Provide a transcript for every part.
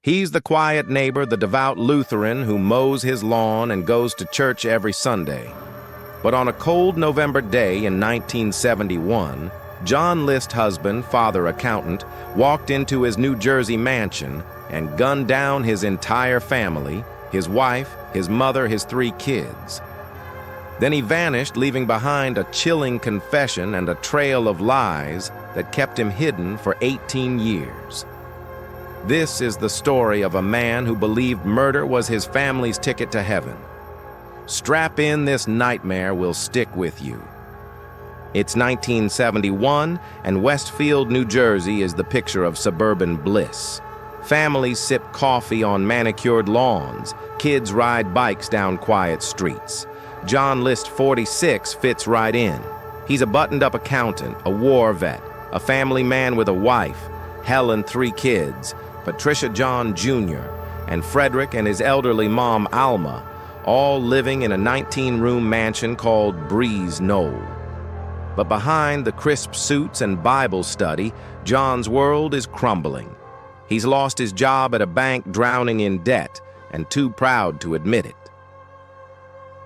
He's the quiet neighbor, the devout Lutheran who mows his lawn and goes to church every Sunday. But on a cold November day in 1971, John List's husband, father accountant, walked into his New Jersey mansion and gunned down his entire family, his wife, his mother, his 3 kids. Then he vanished, leaving behind a chilling confession and a trail of lies that kept him hidden for 18 years. This is the story of a man who believed murder was his family's ticket to heaven. Strap in, this nightmare will stick with you. It's 1971, and Westfield, New Jersey is the picture of suburban bliss. Families sip coffee on manicured lawns. Kids ride bikes down quiet streets. John List 46 fits right in. He's a buttoned-up accountant, a war vet, a family man with a wife, Helen, 3 kids, Patricia John Jr., and Frederick and his elderly mom, Alma, all living in a 19-room mansion called Breeze Knoll. But behind the crisp suits and Bible study, John's world is crumbling. He's lost his job at a bank, drowning in debt, and too proud to admit it.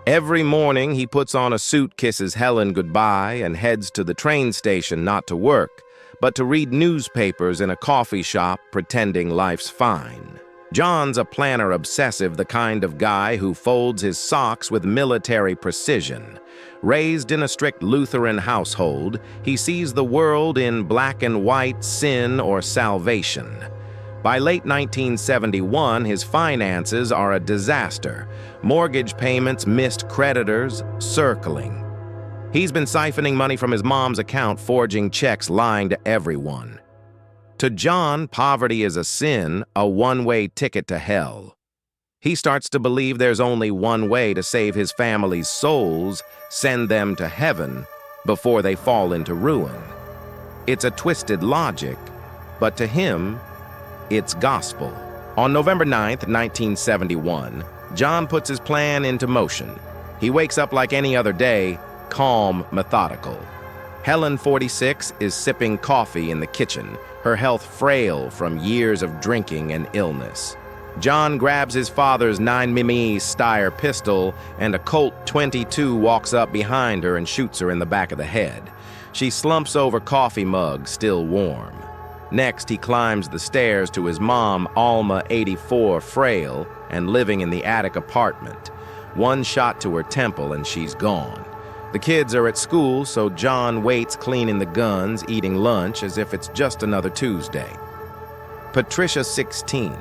Every morning, he puts on a suit, kisses Helen goodbye, and heads to the train station not to work, but to read newspapers in a coffee shop, pretending life's fine. John's a planner obsessive, the kind of guy who folds his socks with military precision. Raised in a strict Lutheran household, he sees the world in black and white, sin or salvation. By late 1971, his finances are a disaster. Mortgage payments, missed creditors, circling. He's been siphoning money from his mom's account, forging checks, lying to everyone. To John, poverty is a sin, a one-way ticket to hell. He starts to believe there's only one way to save his family's souls, send them to heaven, before they fall into ruin. It's a twisted logic, but to him, it's gospel. On November 9th, 1971, John puts his plan into motion. He wakes up like any other day, calm, methodical. Helen, 46, is sipping coffee in the kitchen, her health frail from years of drinking and illness. John grabs his father's 9mm Steyr pistol, and a Colt .22 walks up behind her and shoots her in the back of the head. She slumps over coffee mug, still warm. Next, he climbs the stairs to his mom, Alma, 84, frail, and living in the attic apartment. One shot to her temple and she's gone. The kids are at school, so John waits cleaning the guns, eating lunch as if it's just another Tuesday. Patricia, 16,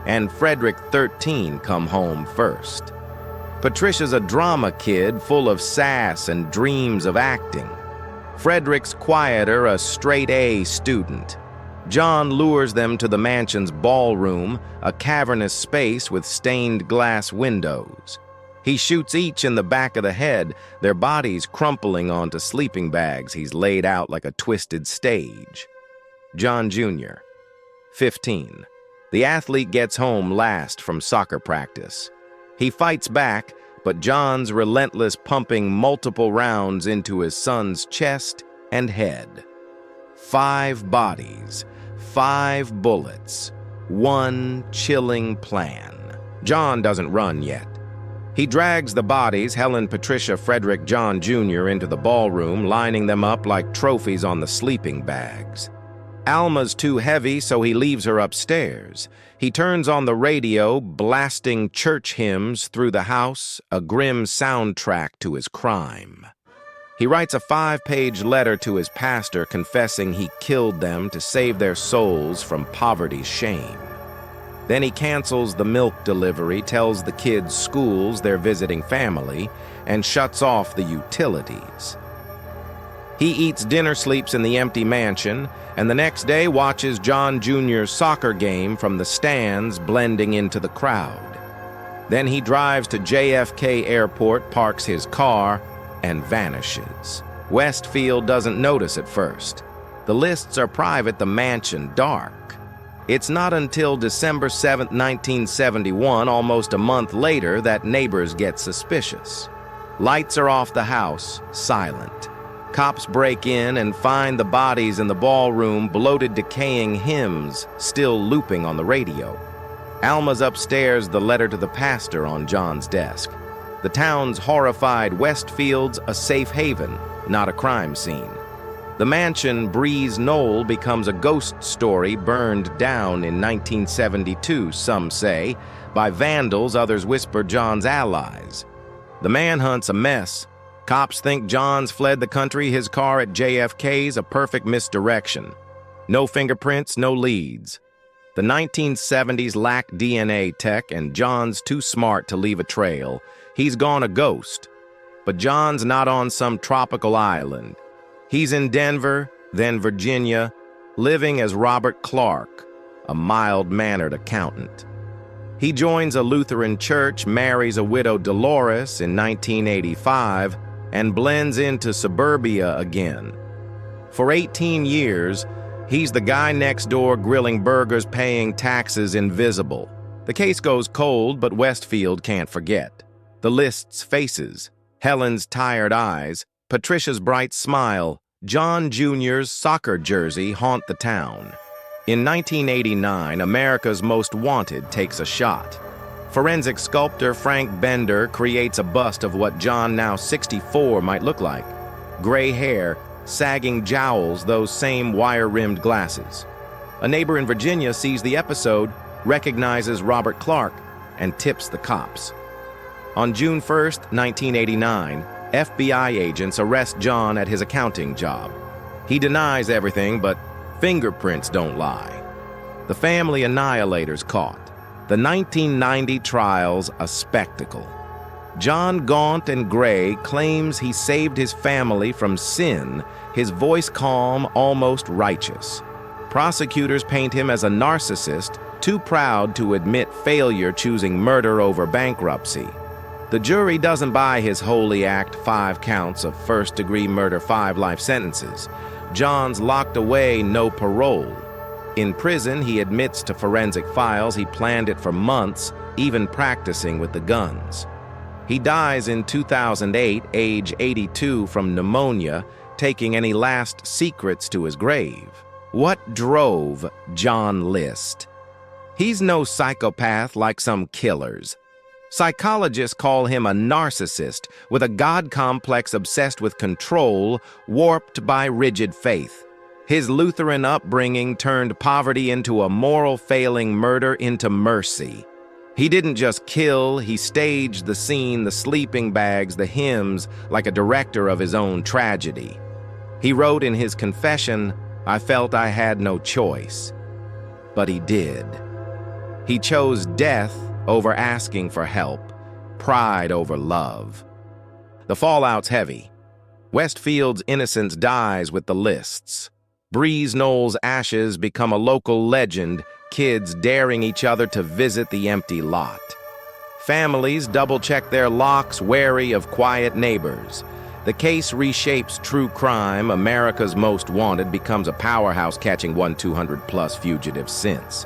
and Frederick, 13, come home first. Patricia's a drama kid full of sass and dreams of acting. Frederick's quieter, a straight-A student. John lures them to the mansion's ballroom, a cavernous space with stained glass windows. He shoots each in the back of the head, their bodies crumpling onto sleeping bags he's laid out like a twisted stage. John Jr., 15. The athlete gets home last from soccer practice. He fights back, but John's relentless pumping multiple rounds into his son's chest and head. 5 bodies, 5 bullets, one chilling plan. John doesn't run yet. He drags the bodies, Helen, Patricia, Frederick, John Jr., into the ballroom, lining them up like trophies on the sleeping bags. Alma's too heavy, so he leaves her upstairs. He turns on the radio, blasting church hymns through the house, a grim soundtrack to his crime. He writes a 5-page letter to his pastor confessing he killed them to save their souls from poverty's shame. Then he cancels the milk delivery, tells the kids' schools they're visiting family, and shuts off the utilities. He eats dinner, sleeps in the empty mansion, and the next day watches John Jr.'s soccer game from the stands, blending into the crowd. Then he drives to JFK Airport, parks his car, and vanishes. Westfield doesn't notice at first. The lists are private, the mansion dark. It's not until December 7, 1971, almost a month later, that neighbors get suspicious. Lights are off the house, silent. Cops break in and find the bodies in the ballroom, bloated, decaying hymns still looping on the radio. Alma's upstairs, the letter to the pastor on John's desk. The town's horrified Westfield's a safe haven, not a crime scene. The mansion Breeze Knoll becomes a ghost story burned down in 1972, some say, by vandals, others whisper John's allies. The manhunt's a mess. Cops think John's fled the country, his car at JFK's a perfect misdirection. No fingerprints, no leads. The 1970s lack DNA tech, and John's too smart to leave a trail. He's gone a ghost. But John's not on some tropical island. He's in Denver, then Virginia, living as Robert Clark, a mild-mannered accountant. He joins a Lutheran church, marries a widow Dolores in 1985, and blends into suburbia again. For 18 years, he's the guy next door grilling burgers, paying taxes, invisible. The case goes cold, but Westfield can't forget. The list's faces, Helen's tired eyes, Patricia's bright smile, John Jr.'s soccer jersey haunt the town. In 1989, America's Most Wanted takes a shot. Forensic sculptor Frank Bender creates a bust of what John, now 64, might look like. Gray hair, sagging jowls, those same wire-rimmed glasses. A neighbor in Virginia sees the episode, recognizes Robert Clark, and tips the cops. On June 1st, 1989, FBI agents arrest John at his accounting job. He denies everything, but fingerprints don't lie. The family annihilator's caught. The 1990 trial's a spectacle. John, gaunt and gray, claims he saved his family from sin, his voice calm, almost righteous. Prosecutors paint him as a narcissist, too proud to admit failure, choosing murder over bankruptcy. The jury doesn't buy his holy act, 5 counts of first-degree murder, 5 life sentences. John's locked away, no parole. In prison, he admits to forensic files he planned it for months, even practicing with the guns. He dies in 2008, age 82, from pneumonia, taking any last secrets to his grave. What drove John List? He's no psychopath like some killers. Psychologists call him a narcissist with a God complex obsessed with control, warped by rigid faith. His Lutheran upbringing turned poverty into a moral failing, murder into mercy. He didn't just kill, he staged the scene, the sleeping bags, the hymns, like a director of his own tragedy. He wrote in his confession, "I felt I had no choice." But he did. He chose death over asking for help, pride over love. The fallout's heavy. Westfield's innocence dies with the lists. Breeze Knoll's ashes become a local legend, kids daring each other to visit the empty lot. Families double-check their locks, wary of quiet neighbors. The case reshapes true crime. America's Most Wanted becomes a powerhouse, catching 200+ fugitives since.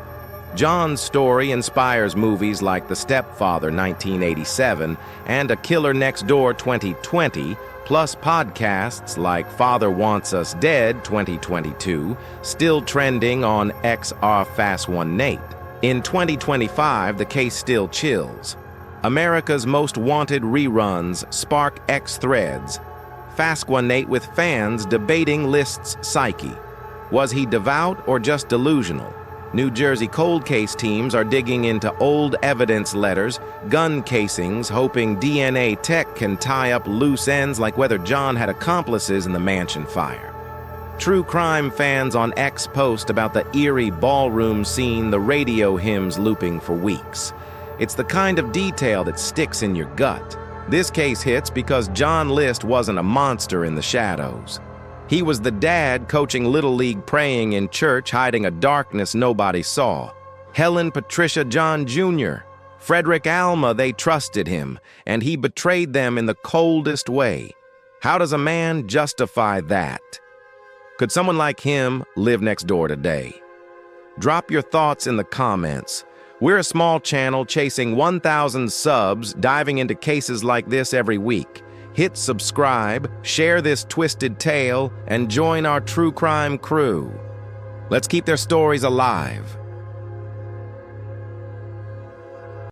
John's story inspires movies like The Stepfather, 1987, and A Killer Next Door, 2020, plus podcasts like Father Wants Us Dead, 2022, still trending on XR Fast 18. In 2025, the case still chills. America's Most Wanted reruns spark X threads. Fast 18 with fans debating List's psyche. Was he devout or just delusional? New Jersey cold case teams are digging into old evidence letters, gun casings, hoping DNA tech can tie up loose ends, like whether John had accomplices in the mansion fire. True crime fans on X post about the eerie ballroom scene, the radio hymns looping for weeks. It's the kind of detail that sticks in your gut. This case hits because John List wasn't a monster in the shadows. He was the dad coaching Little League, praying in church, hiding a darkness nobody saw. Helen, Patricia, John Jr., Frederick, Alma, they trusted him, and he betrayed them in the coldest way. How does a man justify that? Could someone like him live next door today? Drop your thoughts in the comments. We're a small channel chasing 1,000 subs, diving into cases like this every week. Hit subscribe, share this twisted tale, and join our true crime crew. Let's keep their stories alive.